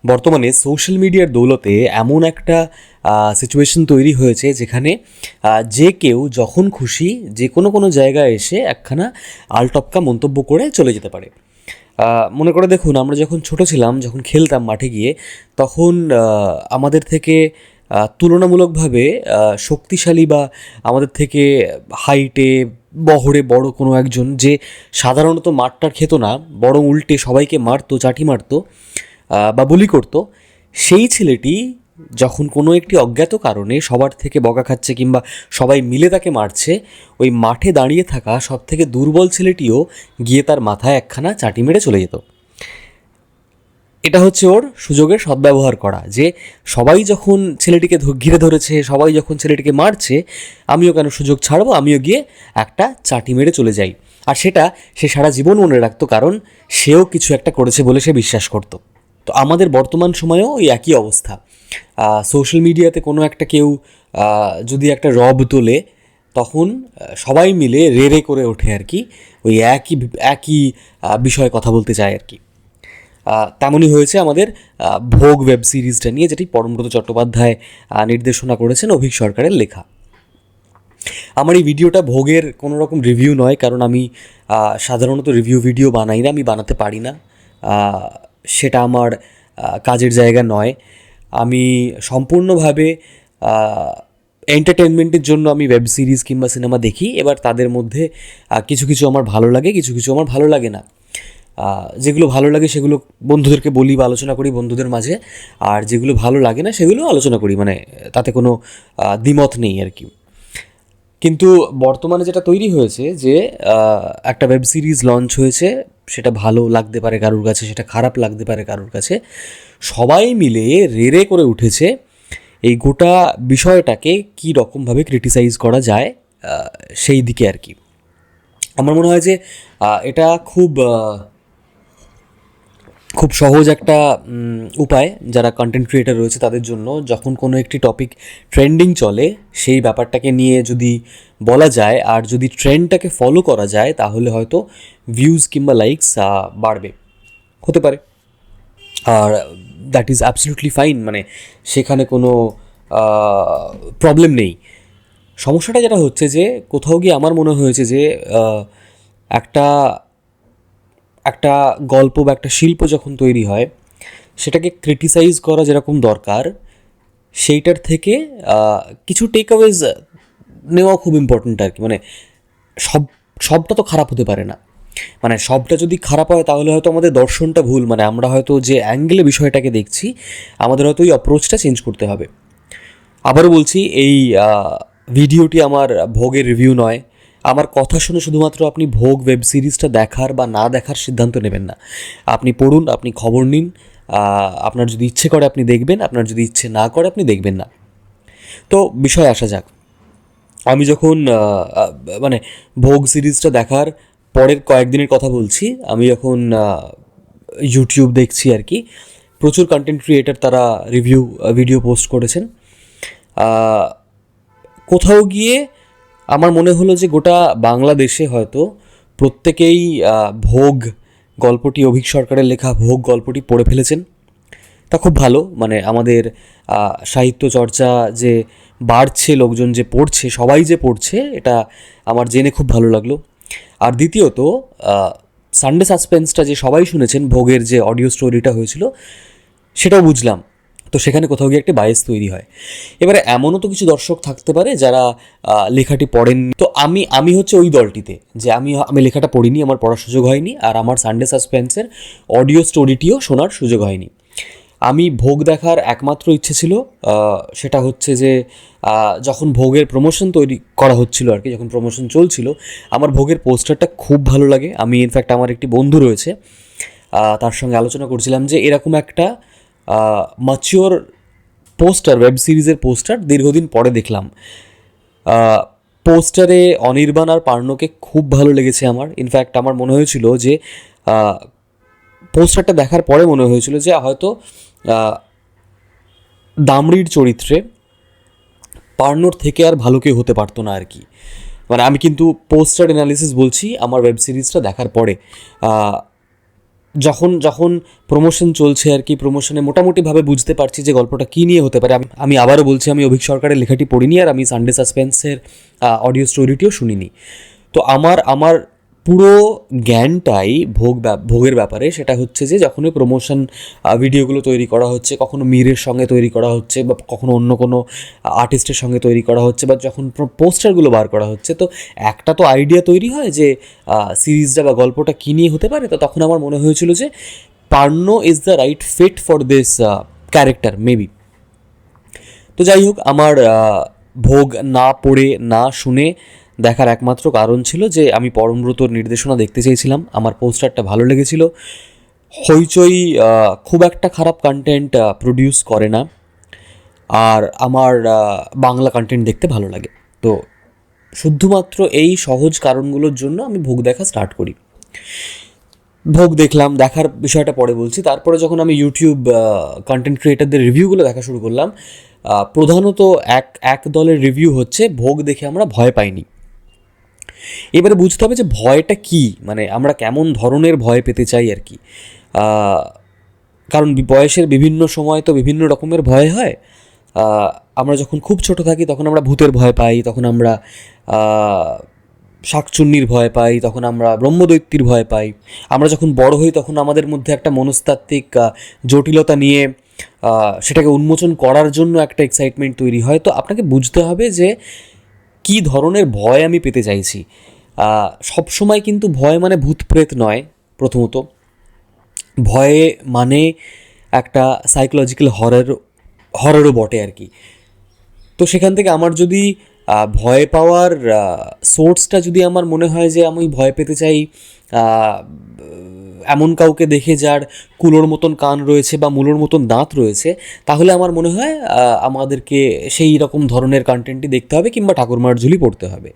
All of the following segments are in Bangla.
বর্তমানে সোশ্যাল মিডিয়ার দৌলতে এমন একটা সিচুয়েশন তৈরি হয়েছে যেখানে যে কেউ যখন খুশি যে কোনো জায়গায় এসে একখানা আলটপকা মন্তব্য করে চলে যেতে পারে। মনে করে দেখুন, আমরা যখন ছোট ছিলাম, যখন খেলতাম মাঠে গিয়ে, তখন আমাদের থেকে তুলনামূলকভাবে শক্তিশালী বা আমাদের থেকে হাইটে বহরে বড় কোনো একজন, যে সাধারণত মারটার খেত না, বরং উল্টে সবাইকে মারতো, চাটি মারতো বা বুলি করতো, সেই ছেলেটি যখন কোনো একটি অজ্ঞাত কারণে সবার থেকে বকা খাচ্ছে কিংবা সবাই মিলে তাকে মারছে, ওই মাঠে দাঁড়িয়ে থাকা সব থেকে দুর্বল ছেলেটিও গিয়ে তার মাথায় একখানা চাটি মেরে চলে যেত। এটা হচ্ছে ওর সুযোগের সদ্ব্যবহার করা, যে সবাই যখন ছেলেটিকে ঘিরে ধরেছে, সবাই যখন ছেলেটিকে মারছে, আমিও কেন সুযোগ ছাড়বো, আমিও গিয়ে একটা চাটি মেরে চলে যাই। আর সেটা সে সারা জীবন মনে রাখতো, কারণ সেও কিছু একটা করেছে বলে সে বিশ্বাস করতো। তো আমাদের বর্তমান সময়েও এই একই অবস্থা। সোশ্যাল মিডিয়াতে কোনো একটা কেউ যদি একটা রব তোলে, তখন সবাই মিলে রে রে করে ওঠে আর কি, ওই একই একই বিষয়ে কথা বলতে চায় আর কি। তেমনই হয়েছে আমাদের ভোগ ওয়েব সিরিজটা নিয়ে, যেটি পরমব্রত চট্টোপাধ্যায় নির্দেশনা করেছেন, অভীক সরকারের লেখা। আমার এই ভিডিওটা ভোগের কোনো রকম রিভিউ নয়, কারণ আমি সাধারণত রিভিউ ভিডিও বানাই না, আমি বানাতে পারি না, সেটা আমার কাজের জায়গা নয়। আমি সম্পূর্ণভাবে এন্টারটেনমেন্টের জন্য আমি ওয়েব সিরিজ কিংবা সিনেমা দেখি। এবার তাদের মধ্যে কিছু কিছু আমার ভালো লাগে, কিছু কিছু আমার ভালো লাগে না। যেগুলো ভালো লাগে সেগুলো বন্ধুদেরকে বলি বা আলোচনা করি বন্ধুদের মাঝে, আর যেগুলো ভালো লাগে না সেগুলো আলোচনা করি, মানে তাতে কোনো দ্বিমত নেই আর কি। কিন্তু বর্তমানে যেটা তৈরি হয়েছে, যে একটা ওয়েব সিরিজ লঞ্চ হয়েছে, সেটা ভালো লাগতে পারে কারোর কাছে, সেটা খারাপ লাগতে পারে কারোর কাছে, সবাই মিলে রে করে উঠেছে এই গোটা বিষয়টাকে কী রকমভাবে ক্রিটিসাইজ করা যায় সেই দিকে আর কি। আমার মনে হয় যে এটা খুব খুব সহজ একটা উপায় যারা কন্টেন্ট ক্রিয়েটার রয়েছে তাদের জন্য। যখন কোনো একটি টপিক ট্রেন্ডিং চলে, সেই ব্যাপারটাকে নিয়ে যদি বলা যায় আর যদি ট্রেন্ডটাকে ফলো করা যায়, তাহলে হয়তো ভিউজ কিংবা লাইকস বাড়বে, হতে পারে। আর দ্যাট ইজ অ্যাবসলিউটলি ফাইন, মানে সেখানে কোনো প্রবলেম নেই। সমস্যাটা যেটা হচ্ছে, যে কোথাও গিয়ে আমার মনে হয়েছে যে একটা একটা গল্প বা একটা শিল্প যখন তৈরি হয়, সেটাকে ক্রিটিসাইজ করা যেরকম দরকার, সেইটার থেকে কিছু টেক অ্যাওয়েজ নেওয়া খুব ইম্পর্ট্যান্ট আর কি। মানে সবটা তো খারাপ হতে পারে না, মানে সবটা যদি খারাপ হয় তাহলে হয়তো আমাদের দর্শনটা ভুল, মানে আমরা হয়তো যে অ্যাঙ্গেলে বিষয়টাকে দেখছি, আমাদের হয়তো ওই অ্যাপ্রোচটা চেঞ্জ করতে হবে। আবারও বলছি, এই ভিডিওটি আমার ভোগের রিভিউ নয়। আমার কথা শুনে শুধুমাত্র আপনি ভোগ ওয়েব সিরিজটা দেখার বা না দেখার সিদ্ধান্ত নেবেন না। আপনি পড়ুন, আপনি খবর নিন, আপনার যদি ইচ্ছে করে আপনি দেখবেন, আপনার যদি ইচ্ছে না করে আপনি দেখবেন না। তো বিষয়ে আসা যাক। আমি যখন মানে ভোগ সিরিজটা দেখার পরের কয়েকদিনের কথা বলছি, আমি যখন ইউটিউব দেখছি আর কি, প্রচুর কন্টেন্ট ক্রিয়েটার তারা ভিডিও পোস্ট করেছেন। কোথাও গিয়ে আমার মনে হলো যে গোটা বাংলাদেশে হয়তো প্রত্যেকেই ভোগ গল্পটি, অভীক সরকারের লেখা ভোগ গল্পটি পড়ে ফেলেছেন। তা খুব ভালো, মানে আমাদের সাহিত্য চর্চা যে বাড়ছে, লোকজন যে পড়ছে, সবাই যে পড়ছে, এটা আমার জেনে খুব ভালো লাগলো। আর দ্বিতীয়ত, সানডে সাসপেন্সটা যে সবাই শুনেছেন, ভোগের যে অডিও স্টোরিটা হয়েছিল, সেটাও বুঝলাম। তো সেখানে কোথাও গিয়ে একটা বায়াস তৈরি হয়। এবারে এমনও তো কিছু দর্শক থাকতে পারে যারা লেখাটি পড়েননি। তো আমি হচ্ছে ওই দলটিতে, যে আমি লেখাটা পড়িনি, আমার পড়ার সুযোগ হয়নি, আর আমার সানডে সাসপেন্সের অডিও স্টোরিটিও শোনার সুযোগ হয়নি। আমি ভোগ দেখার একমাত্র ইচ্ছে ছিল, সেটা হচ্ছে যে যখন ভোগের প্রমোশন তৈরি করা হচ্ছিল আর কি, যখন প্রমোশন চলছিল, আমার ভোগের পোস্টারটা খুব ভালো লাগে। আমি ইনফ্যাক্ট আমার একটি বন্ধু রয়েছে, তার সঙ্গে আলোচনা করছিলাম যে এরকম একটা ম্যাচিওর পোস্টার, ওয়েব সিরিজের পোস্টার দীর্ঘদিন পরে দেখলাম। পোস্টারে অনির্বাণ আর পার্ণকে খুব ভালো লেগেছে আমার। ইনফ্যাক্ট আমার মনে হয়েছিল যে পোস্টারটা দেখার পরে মনে হয়েছিল যে হয়তো দামড়ির চরিত্রে পার্নোর থেকে আর ভালো কেউ হতে পারতো না আর কি। মানে আমি কিন্তু পোস্টার অ্যানালিসিস বলছি আমার ওয়েব সিরিজটা দেখার পরে। যখন যখন প্রমোশন চলছে আর কি, প্রমোশনে মোটামুটিভাবে বুঝতে পারছি যে গল্পটা কী নিয়ে হতে পারে। আমি আবারও বলছি, আমি অভিক সরকারের লেখাটি পড়িনি, আর আমি সানডে সাসপেন্সের অডিও স্টোরিটিও শুনিনি। তো আমার পুরো জ্ঞানটাই ভোগের ব্যাপারে। সেটা হচ্ছে যে যখনই প্রমোশন ভিডিওগুলো তৈরি করা হচ্ছে, কখনো মীরের সঙ্গে তৈরি করা হচ্ছে, বা কখনো অন্য কোনো আর্টিস্টের সঙ্গে তৈরি করা হচ্ছে, বা যখন পোস্টারগুলো বার করা হচ্ছে, তো একটা তো আইডিয়া তৈরি হয় যে সিরিজটা বা গল্পটা কী নিয়ে হতে পারে। তো তখন আমার মনে হয়েছিল যে Parno is the right fit for this character maybe. তো যাই হোক, আমার ভোগ না পড়ে না শুনে দেখার একমাত্র কারণ ছিল যে আমি পরমব্রতর নির্দেশনা দেখতে চেয়েছিলাম। আমার পোস্টারটা ভালো লেগেছিল। হইচই খুব একটা খারাপ কন্টেন্ট প্রডিউস করে না, আর আমার বাংলা কন্টেন্ট দেখতে ভালো লাগে। তো শুধুমাত্র এই সহজ কারণগুলোর জন্য আমি ভোগ দেখা স্টার্ট করি। ভোগ দেখলাম, দেখার বিষয়টা পরে বলছি। তারপরে যখন আমি ইউটিউব কন্টেন্ট ক্রিয়েটারদের রিভিউগুলো দেখা শুরু করলাম, প্রধানত এক দলের রিভিউ হচ্ছে ভোগ দেখে আমরা ভয় পাইনি। এবারে বুঝতে হবে যে ভয়টা কী, মানে আমরা কেমন ধরনের ভয় পেতে চাই আর কি। কারণ বয়সের বিভিন্ন সময় তো বিভিন্ন রকমের ভয় হয়। আমরা যখন খুব ছোট থাকি তখন আমরা ভূতের ভয় পাই, তখন আমরা শাকচুন্নির ভয় পাই, তখন আমরা ব্রহ্মদৈত্যের ভয় পাই। আমরা যখন বড় হই তখন আমাদের মধ্যে একটা মনস্তাত্ত্বিক জটিলতা নিয়ে সেটাকে উন্মোচন করার জন্য একটা এক্সাইটমেন্ট তৈরি হয়। তো আপনাকে বুঝতে হবে যে কী ধরনের ভয় আমি পেতে চাইছি। সবসময় কিন্তু ভয় মানে ভূত প্রেত নয়। প্রথমত, ভয়ে মানে একটা সাইকোলজিক্যাল হররও বটে আর কি। তো সেখান থেকে আমার যদি ভয় পাওয়ার সোর্সটা যদি আমার মনে হয় যে আমি ভয় পেতে চাই এমন কাউকে দেখে যার কুলোর মতন কান রয়েছে বা মূলোর মতন দাঁত রয়েছে, তাহলে আমার মনে হয় আমাদেরকে সেই রকম ধরনের কন্টেন্টই দেখতে হবে, কিংবা ঠাকুরমার ঝুলি পড়তে হবে।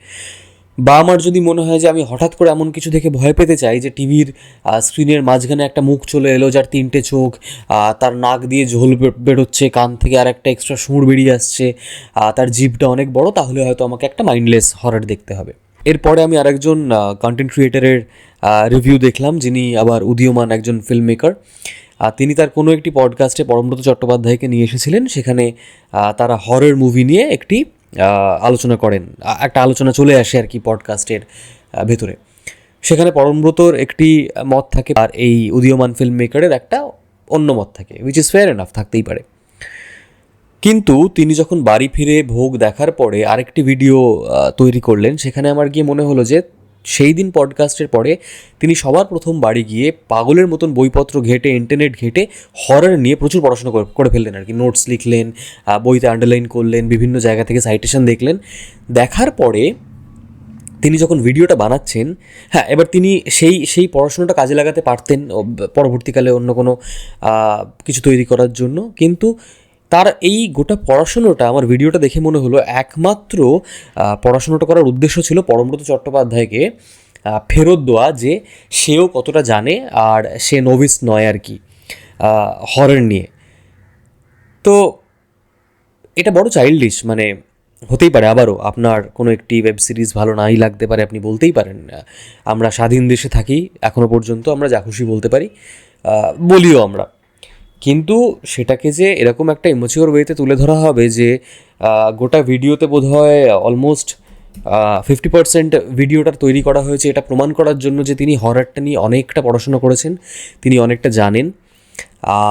বা আমার যদি মনে হয় যে আমি হঠাৎ করে এমন কিছু দেখে ভয় পেতে চাই যে টিভির স্ক্রিনের মাঝখানে একটা মুখ চলে এলো যার 3টে চোখ, তার নাক দিয়ে ঝোল বেরোচ্ছে, কান থেকে আর একটা এক্সট্রা সুর বেরিয়ে আসছে, তার জিভটা অনেক বড়, তাহলে হয়তো আমাকে একটা মাইন্ডলেস হরর দেখতে হবে। এরপরে আমি আরেকজন কন্টেন্ট ক্রিয়েটারের রিভিউ দেখলাম, যিনি আবার উদীয়মান একজন ফিল্ম মেকার। তিনি তার কোনো একটি পডকাস্টে পরমব্রত চট্টোপাধ্যায়কে নিয়ে এসেছিলেন। সেখানে তারা হরর মুভি নিয়ে একটি আলোচনা করেন, একটা আলোচনা চলে আসে আর কি পডকাস্টের ভেতরে। সেখানে পরমব্রতর একটি মত থাকে, আর এই উদীয়মান ফিল্ম মেকারের একটা অন্য মত থাকে, উইচ ইজ ফেয়ার এনাফ, থাকতেই পারে। কিন্তু তিনি যখন বাড়ি ফিরে ভোগ দেখার পরে আরেকটি ভিডিও তৈরি করলেন, সেখানে আমার গিয়ে মনে হলো যে সেই দিন পডকাস্টের পরে তিনি সবার প্রথম বাড়ি গিয়ে পাগলের মতন বইপত্র ঘেটে, ইন্টারনেট ঘেটে হরর নিয়ে প্রচুর পড়াশোনা করে ফেললেন আর কি। নোটস লিখলেন, বইতে আন্ডারলাইন করলেন, বিভিন্ন জায়গা থেকে সাইটেশন দেখলেন। দেখার পরে তিনি যখন ভিডিওটা বানাচ্ছেন, হ্যাঁ, এবার তিনি সেই পড়াশোনাটা কাজে লাগাতে পারতেন পরবর্তীকালে অন্য কোনো কিছু তৈরি করার জন্য, কিন্তু তার এই গোটা পড়াশুনোটা আমার ভিডিওটা দেখে মনে হলো একমাত্র পড়াশুনোটা করার উদ্দেশ্য ছিল পরমব্রত চট্টোপাধ্যায়কে ফেরত দেওয়া, যে সেও কতটা জানে আর সে নোভিস নয় আর কি হরর নিয়ে। তো এটা বড় চাইল্ডিশ, মানে হতেই পারে আবারও আপনার কোনো একটি ওয়েব সিরিজ ভালো নাই লাগতে পারে, আপনি বলতেই পারেন আমরা স্বাধীন দেশে থাকি, এখনও পর্যন্ত আমরা যা খুশি বলতে পারি, বলিও আমরা। কিন্তু সেটাকে যে এরকম একটা ইম্যাচিওর ওয়েতে তুলে ধরা হবে যে গোটা ভিডিওতে বোধহয় অলমোস্ট 50% ভিডিওটা তৈরি করা হয়েছে এটা প্রমাণ করার জন্য যে তিনি হররটা নিয়ে অনেকটা পড়াশোনা করেছেন, তিনি অনেকটা জানেন,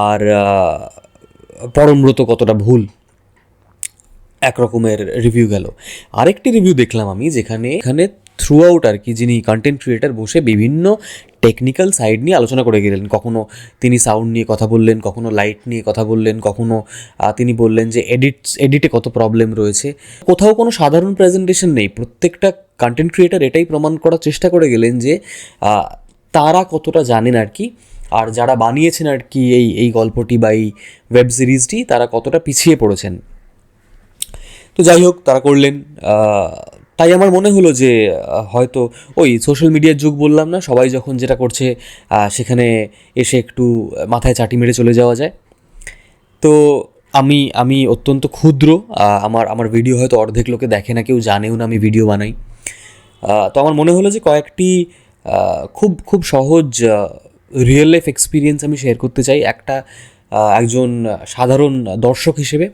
আর পরমব্রত কতটা ভুল, একরকমের রিভিউ গেল। আরেকটি রিভিউ দেখলাম আমি, যেখানে থ্রু আউট আর কি যিনি কন্টেন্ট ক্রিয়েটার বসে বিভিন্ন টেকনিক্যাল সাইড নিয়ে আলোচনা করে গেলেন। কখনো তিনি সাউন্ড নিয়ে কথা বললেন, কখনো লাইট নিয়ে কথা বললেন, কখনো তিনি বললেন যে এডিটে কত প্রবলেম রয়েছে। কোথাও কোনো সাধারণ প্রেজেন্টেশন নেই। প্রত্যেকটা কন্টেন্ট ক্রিয়েটার এটাই প্রমাণ করার চেষ্টা করে গেলেন যে তারা কতটা জানেন আর কি, আর যারা বানিয়েছেন আর কি এই গল্পটি বা এই ওয়েব সিরিজটি, তারা কতটা পিছিয়ে পড়েছেন। তো যাই হোক, তারা করলেন। তাই আমার মনে হলো যে হয়তো ওই সোশ্যাল মিডিয়ার যুগ বললাম না, সবাই যখন যেটা করছে সেখানে এসে একটু মাথায় চাটি মেরে চলে যাওয়া যায়। তো আমি অত্যন্ত ক্ষুদ্র, আমার ভিডিও হয়তো অর্ধেক লোকে দেখে না, কেউ জানেও না আমি ভিডিও বানাই। তো আমার মনে হলো যে কয়েকটি খুব খুব সহজ রিয়েল লাইফ এক্সপিরিয়েন্স আমি শেয়ার করতে চাই একজন সাধারণ দর্শক হিসেবে,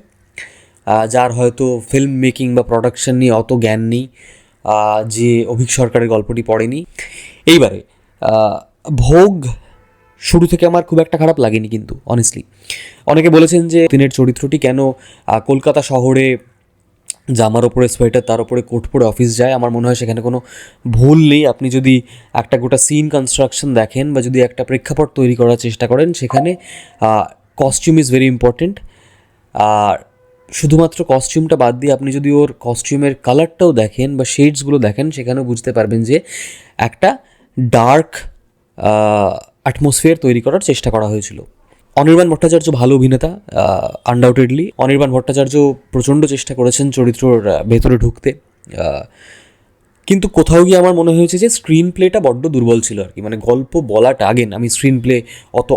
যার হয়তো ফিল্ম মেকিং বা প্রোডাকশন নিয়ে অত জ্ঞান নেই, যে অভিক সরকারের গল্পটি পড়েনি। এইবারে ভোগ শুরু থেকে আমার খুব একটা খারাপ লাগেনি, কিন্তু অনেস্টলি অনেকে বলেছেন যে দিনের চরিত্রটি কেন কলকাতা শহরে জামার ওপরে সোয়েটার, তার ওপরে কোট পরে অফিস যায়। আমার মনে হয় সেখানে কোনো ভুল নেই। আপনি যদি একটা গোটা সিন কনস্ট্রাকশন দেখেন বা যদি একটা প্রেক্ষাপট তৈরি করার চেষ্টা করেন, সেখানে কস্টিউম ইজ ভেরি ইম্পর্টেন্ট। আর শুধুমাত্র কস্টিউমটা বাদ দিয়ে আপনি যদি ওর কস্টিউমের কালারটাও দেখেন বা শেডসগুলো দেখেন, সেখানেও বুঝতে পারবেন যে একটা ডার্ক অ্যাটমসফিয়ার তৈরি করার চেষ্টা করা হয়েছিল। অনির্বাণ ভট্টাচার্য ভালো অভিনেতা, আনডাউটেডলি। অনির্বাণ ভট্টাচার্য প্রচণ্ড চেষ্টা করেছেন চরিত্রর ভেতরে ঢুকতে, কিন্তু কোথাও গিয়ে আমার মনে হয়েছে যে স্ক্রিন প্লেটা বড্ড দুর্বল ছিল আর কি। মানে গল্প বলাটা, আগেন আমি স্ক্রিন প্লে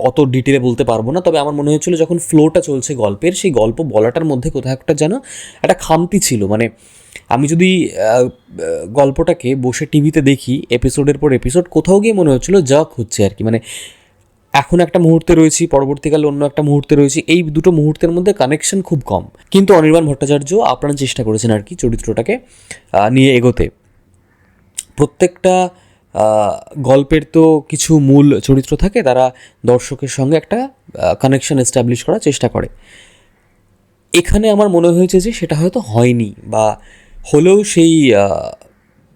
অত ডিটেলে বলতে পারবো না, তবে আমার মনে হয়েছিল যখন ফ্লোটা চলছে গল্পের, সেই গল্প বলাটার মধ্যে কোথাও একটা যেন একটা খামতি ছিল। মানে আমি যদি গল্পটাকে বসে টিভিতে দেখি এপিসোডের পর এপিসোড, কোথাও গিয়ে মনে হচ্ছিলো জাক হচ্ছে আর কি। মানে এখন একটা মুহূর্তে রয়েছি, পরবর্তীকালে অন্য একটা মুহূর্তে রয়েছি, এই দুটো মুহূর্তের মধ্যে কানেকশন খুব কম। কিন্তু অনির্বাণ ভট্টাচার্য আপ্রাণ চেষ্টা করেছেন আর কি চরিত্রটাকে নিয়ে এগোতে। প্রত্যেকটা গল্পের তো কিছু মূল চরিত্র থাকে, তারা দর্শকের সঙ্গে একটা কানেকশন এস্টাবলিশ করার চেষ্টা করে। এখানে আমার মনে হয়েছে যে সেটা হয়তো হয়নি, বা হলেও সেই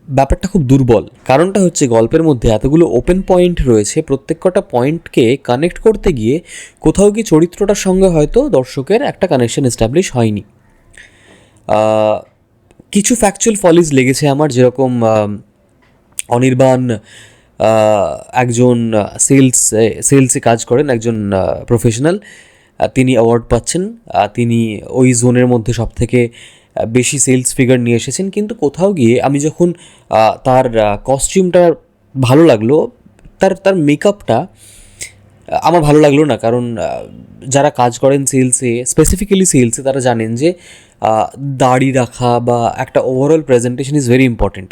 ব্যাপারটা খুব দুর্বল। কারণটা হচ্ছে গল্পের মধ্যে এতগুলো ওপেন পয়েন্ট রয়েছে, প্রত্যেক কটা পয়েন্টকে কানেক্ট করতে গিয়ে কোথাও কি চরিত্রটার সঙ্গে হয়তো দর্শকের একটা কানেকশন এস্টাবলিশ হয়নি। কিছু ফ্যাকচুয়াল ফলিজ লেগেছে আমার, যেরকম অনির্বাণ একজন সেলসে কাজ করেন, একজন প্রফেশনাল, তিনি অ্যাওয়ার্ড পাচ্ছেন, তিনি ওই জোনের মধ্যে সব থেকে বেশি সেলস ফিগার নিয়ে এসেছেন। কিন্তু কোথাও গিয়ে আমি যখন তার কস্টিউমটা ভালো লাগলো, তার মেকআপটা আমার ভালো লাগলো না। কারণ যারা কাজ করেন সেলসে, স্পেসিফিক্যালি সেলসে, তারা জানেন যে দাড়ি রাখা বা একটা overall presentation is very important.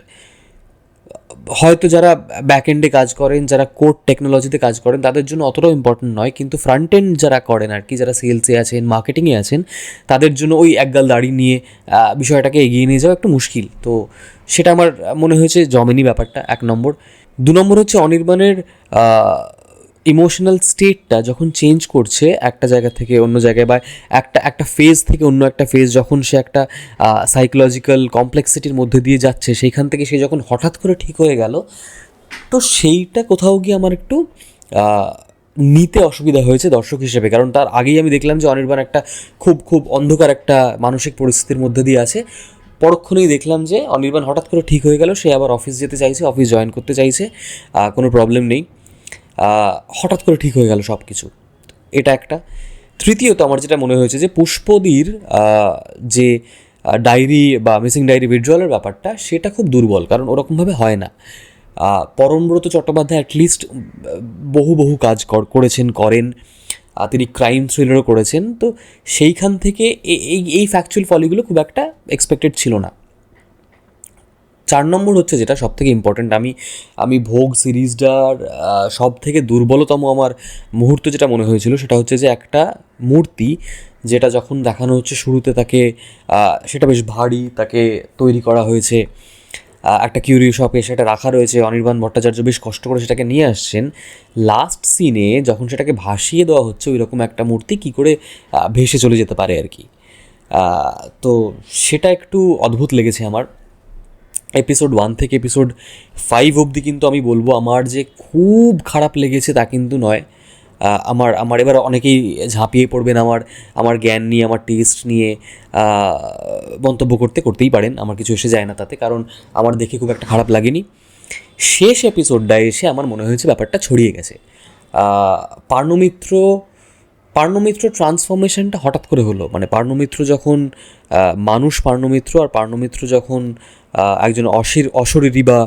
হয়তো যারা ব্যাক এন্ডে কাজ করেন, যারা কোড টেকনোলজিতে কাজ করেন, তাদের জন্য অতটাও ইম্পর্টেন্ট নয়, কিন্তু ফ্রন্ট এন্ড যারা করেন আর কি, যারা সেলসে আছেন, মার্কেটিংয়ে আছেন, তাদের জন্য ওই একগাল দাড়ি নিয়ে বিষয়টাকে এগিয়ে নিয়ে যাওয়া একটু মুশকিল। তো সেটা আমার মনে হয়েছে জমেনি ব্যাপারটা, 1 নম্বর। 2 নম্বর হচ্ছে অনির্বাণের ইমোশনাল স্টেটটা যখন চেঞ্জ করছে একটা জায়গা থেকে অন্য জায়গায়, বা একটা ফেজ থেকে অন্য একটা ফেজ, যখন সে একটা সাইকোলজিক্যাল কমপ্লেক্সিটির মধ্যে দিয়ে যাচ্ছে, সেইখান থেকে সে যখন হঠাৎ করে ঠিক হয়ে গেল, তো সেইটা কোথাও গিয়ে আমার একটু নিতে অসুবিধা হয়েছে দর্শক হিসেবে। কারণ তার আগেই আমি দেখলাম যে অনির্বাণ একটা খুব অন্ধকার একটা মানসিক পরিস্থিতির মধ্যে দিয়ে আছে। পরক্ষণেই দেখলাম যে অনির্বাণ হঠাৎ করে ঠিক হয়ে গেল, সে আবার অফিস যেতে চাইছে, অফিস জয়েন করতে চাইছে, কোনো প্রবলেম নেই, হঠাৎ করে ঠিক হয়ে গেল সব কিছু। এটা একটা। তৃতীয়ত আমার যেটা মনে হয়েছে যে পুষ্পদির যে ডায়েরি বা মিসিং ডায়েরি উইথড্রয়ালের ব্যাপারটা, সেটা খুব দুর্বল, কারণ ওরকমভাবে হয় না। পরমব্রত চট্টোপাধ্যায় অ্যাটলিস্ট বহু কাজ করেন, তিনি ক্রাইম থ্রিলারও করেছেন। তো সেইখান থেকে এই ফ্যাকচুয়াল ফলিগুলো খুব একটা এক্সপেক্টেড ছিল না। 4 নম্বর হচ্ছে যেটা সব থেকে ইম্পর্ট্যান্ট, আমি ভোগ সিরিজটার সব থেকে দুর্বলতম আমার মুহূর্ত যেটা মনে হয়েছিল, সেটা হচ্ছে যে একটা মূর্তি, যেটা যখন দেখানো হচ্ছে শুরুতে, তাকে সেটা বেশ ভারী, তাকে তৈরি করা হয়েছে একটা কিউরিও শপে, সেটা রাখা রয়েছে, অনির্বাণ ভট্টাচার্য বেশ কষ্ট করে সেটাকে নিয়ে আসছেন। লাস্ট সিনে যখন সেটাকে ভাসিয়ে দেওয়া হচ্ছে, ওই রকম একটা মূর্তি কী করে ভেসে চলে যেতে পারে আর কি। তো সেটা একটু অদ্ভুত লেগেছে আমার। এপিসোড 1 থেকে এপিসোড 5 অবধি কিন্তু আমি বলবো আমার যে খুব খারাপ লেগেছে তা কিন্তু নয়। আমার এবার অনেকেই ঝাঁপিয়ে পড়বেন আমার জ্ঞান নিয়ে, আমার টেস্ট নিয়ে মন্তব্য করতেই পারেন, আমার কিছু এসে যায় না তাতে, কারণ আমার দেখে খুব একটা খারাপ লাগেনি। শেষ এপিসোডটায় এসে আমার মনে হয়েছে ব্যাপারটা ছড়িয়ে গেছে। পার্ণমিত্র ট্রান্সফরমেশনটা হঠাৎ করে হলো। মানে পার্ণমিত্র যখন পার্ণমিত্র, আর পার্ণমিত্র যখন একজন অশরীরী বা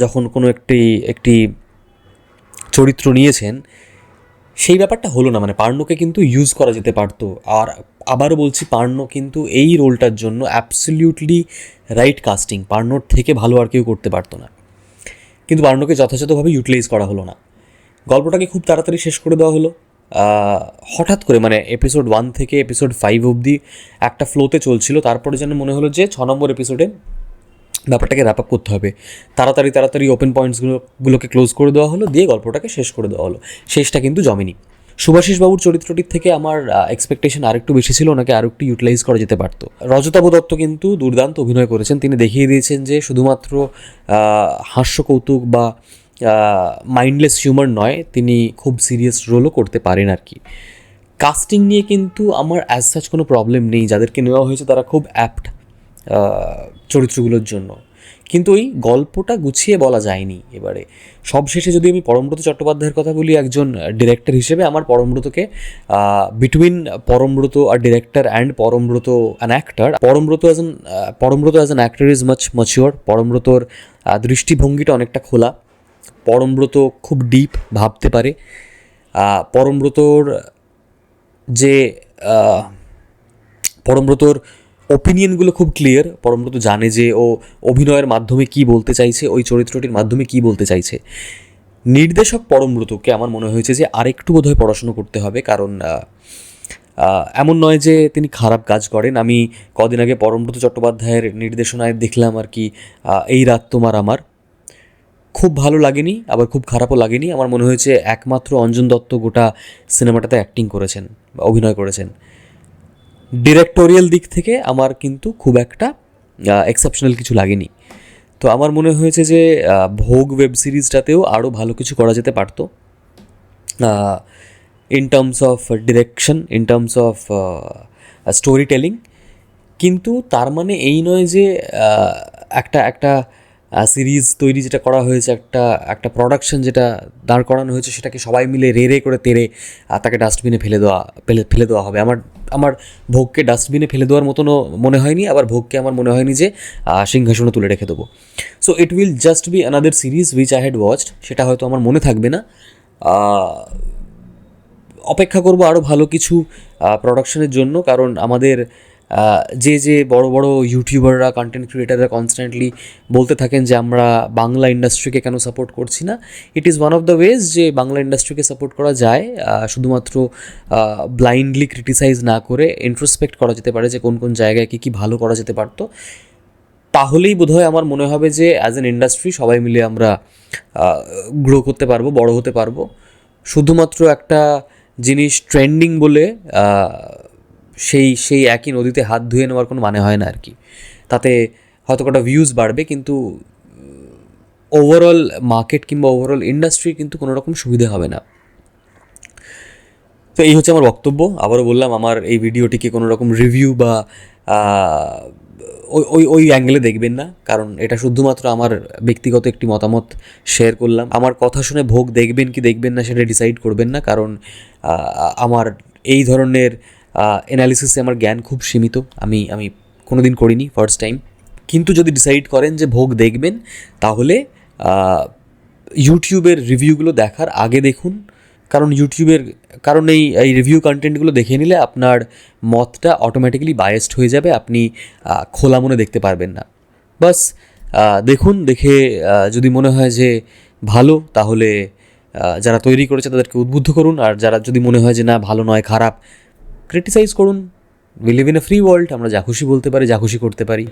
যখন কোনো একটি চরিত্র নিয়েছেন, সেই ব্যাপারটা হলো না। মানে পার্ণকে কিন্তু ইউজ করা যেতে পারতো। আর আবারও বলছি, পার্ণ কিন্তু এই রোলটার জন্য অ্যাবসলিউটলি রাইট কাস্টিং, পার্ণর থেকে ভালো আর কেউ করতে পারতো না, কিন্তু পার্ণকে যথাযথভাবে ইউটিলাইজ করা হলো না। গল্পটাকে খুব তাড়াতাড়ি শেষ করে দেওয়া হলো। হঠাৎ করে মানে এপিসোড 1 থেকে এপিসোড 5 অবধি একটা ফ্লোতে চলছিল, তারপরে যেন মনে হলো যে 6 নম্বর এপিসোডে ব্যাপারটাকে র্যাপ আপ করতে হবে, তাড়াতাড়ি ওপেন পয়েন্টসগুলোকে ক্লোজ করে দেওয়া হলো, দিয়ে গল্পটাকে শেষ করে দেওয়া হলো। শেষটা কিন্তু জমেনি। সুভাষিস বাবুর চরিত্রটির থেকে আমার এক্সপেকটেশন আরেকটু বেশি ছিল, ওনাকে আরেকটু ইউটিলাইজ করা যেতে পারত। রজতাভ দত্ত কিন্তু দুর্দান্ত অভিনয় করেছেন, তিনি দেখিয়ে দিয়েছেন যে শুধুমাত্র হাস্য কৌতুক বা মাইন্ডলেস হিউমার নয়, তিনি খুব সিরিয়াস রোলও করতে পারেন আর কি। কাস্টিং নিয়ে কিন্তু আমার অ্যাজ সাচ কোনো প্রবলেম নেই, যাদেরকে নেওয়া হয়েছে তারা খুব অ্যাপ্ট চরিত্রগুলোর জন্য, কিন্তু ওই গল্পটা গুছিয়ে বলা যায়নি। এবারে সবশেষে যদি আমি পরমব্রত চট্টোপাধ্যায়ের কথা বলি একজন ডিরেক্টর হিসেবে, আমার পরমব্রতকে বিটুইন পরমব্রত আর director and Parambrata an actor, Parambrata as an actor is much mature. পরমব্রতর দৃষ্টিভঙ্গিটা অনেকটা খোলা, পরমব্রত খুব ডিপ ভাবতে পারে, পরমব্রতর যে পরমব্রতর ওপিনিয়নগুলো খুব ক্লিয়ার। পরমব্রত জানে যে ও অভিনয়ের মাধ্যমে কি বলতে চাইছে, ওই চরিত্রটির মাধ্যমে কি বলতে চাইছে। নির্দেশক পরমব্রতকে আমার মনে হয়েছে যে আরেকটু বোধহয় পড়াশুনো করতে হবে, কারণ এমন নয় যে তিনি খারাপ কাজ করেন। আমি কদিন আগে পরমব্রত চট্টোপাধ্যায়ের নির্দেশনায় দেখলাম আর কি এই রাত তোমার আমার, খুব ভালো লাগেনি আবার খুব খারাপও লাগেনি। আমার মনে হয়েছে একমাত্র অঞ্জন দত্ত গোটা সিনেমাটাতে অ্যাক্টিং করেছেন বা অভিনয় করেছেন। ডিরেক্টোরিয়াল দিক থেকে আমার কিন্তু খুব একটা এক্সেপশনাল কিছু লাগেনি। তো আমার মনে হয়েছে যে ভোগ ওয়েব সিরিজটাতেও আরও ভালো কিছু করা যেতে পারতো in terms of direction, in terms of story telling. কিন্তু তার মানে এই নয় যে একটা সিরিজ তৈরি যেটা করা হয়েছে, একটা প্রোডাকশন যেটা দাঁড় করানো হয়েছে, সেটাকে সবাই মিলে রে করে তেরে তাকে ডাস্টবিনে ফেলে দেওয়া হবে। আমার ভোগকে ডাস্টবিনে ফেলে দেওয়ার মতনও মনে হয়নি, আবার ভোগকে আমার মনে হয়নি যে সিংহাসনে তুলে রেখে দেবো। So it will just be another series which I had watched, সেটা হয়তো আমার মনে থাকবে না। অপেক্ষা করবো আরও ভালো কিছু প্রোডাকশনের জন্য, কারণ আমাদের যে বড় বড় ইউটিউবাররা, কন্টেন্ট ক্রিয়েটাররা কনস্ট্যান্টলি বলতে থাকেন যে আমরা বাংলা ইন্ডাস্ট্রিকে কেন সাপোর্ট করছি না। It is one of the ways যে বাংলা ইন্ডাস্ট্রিকে সাপোর্ট করা যায়, শুধুমাত্র ব্লাইন্ডলি ক্রিটিসাইজ না করে ইন্ট্রোস্পেক্ট করা যেতে পারে যে কোন কোন জায়গায় কী ভালো করা যেতে পারতো। তাহলেই বোধহয় আমার মনে হবে যে অ্যাজ অ্যান ইন্ডাস্ট্রি সবাই মিলে আমরা গ্রো করতে পারবো, বড় হতে পারবো। শুধুমাত্র একটা জিনিস ট্রেন্ডিং বলে সেই একই নদীতে হাত ধুয়ে নেওয়ার কোনো মানে হয় না আর কি। তাতে হয়তো কটা ভিউজ বাড়বে, কিন্তু ওভারঅল মার্কেট কিংবা ওভারঅল ইন্ডাস্ট্রি কিন্তু কোনো রকম সুবিধা হবে না। তো এই হচ্ছে আমার বক্তব্য। আবারও বললাম, আমার এই ভিডিওটিকে কোনো রকম রিভিউ বা ওই অ্যাঙ্গেলে দেখবেন না, কারণ এটা শুধুমাত্র আমার ব্যক্তিগত একটি মতামত শেয়ার করলাম। আমার কথা শুনে ভোগ দেখবেন কি দেখবেন না সেটা ডিসাইড করবেন না, কারণ আমার এই ধরনের অ্যানালিসিসে আমার জ্ঞান খুব সীমিত, আমি কোনো দিন করিনি, ফার্স্ট টাইম। কিন্তু যদি ডিসাইড করেন যে ভোগ দেখবেন, তাহলে ইউটিউবের রিভিউগুলো দেখার আগে দেখুন, কারণ এই রিভিউ কন্টেন্টগুলো দেখে নিলে আপনার মতটা অটোমেটিক্যালি বায়াসড হয়ে যাবে, আপনি খোলা মনে দেখতে পারবেন না। বাস দেখুন, দেখে যদি মনে হয় যে ভালো, তাহলে যারা তৈরি করেছে তাদেরকে উদ্বুদ্ধ করুন, আর যারা যদি মনে হয় যে না ভালো নয়, খারাপ, ক্রিটিসাইজ করুন। We live in a free world, আমরা যা খুশি বলতে পারি, যা খুশি করতে পারি।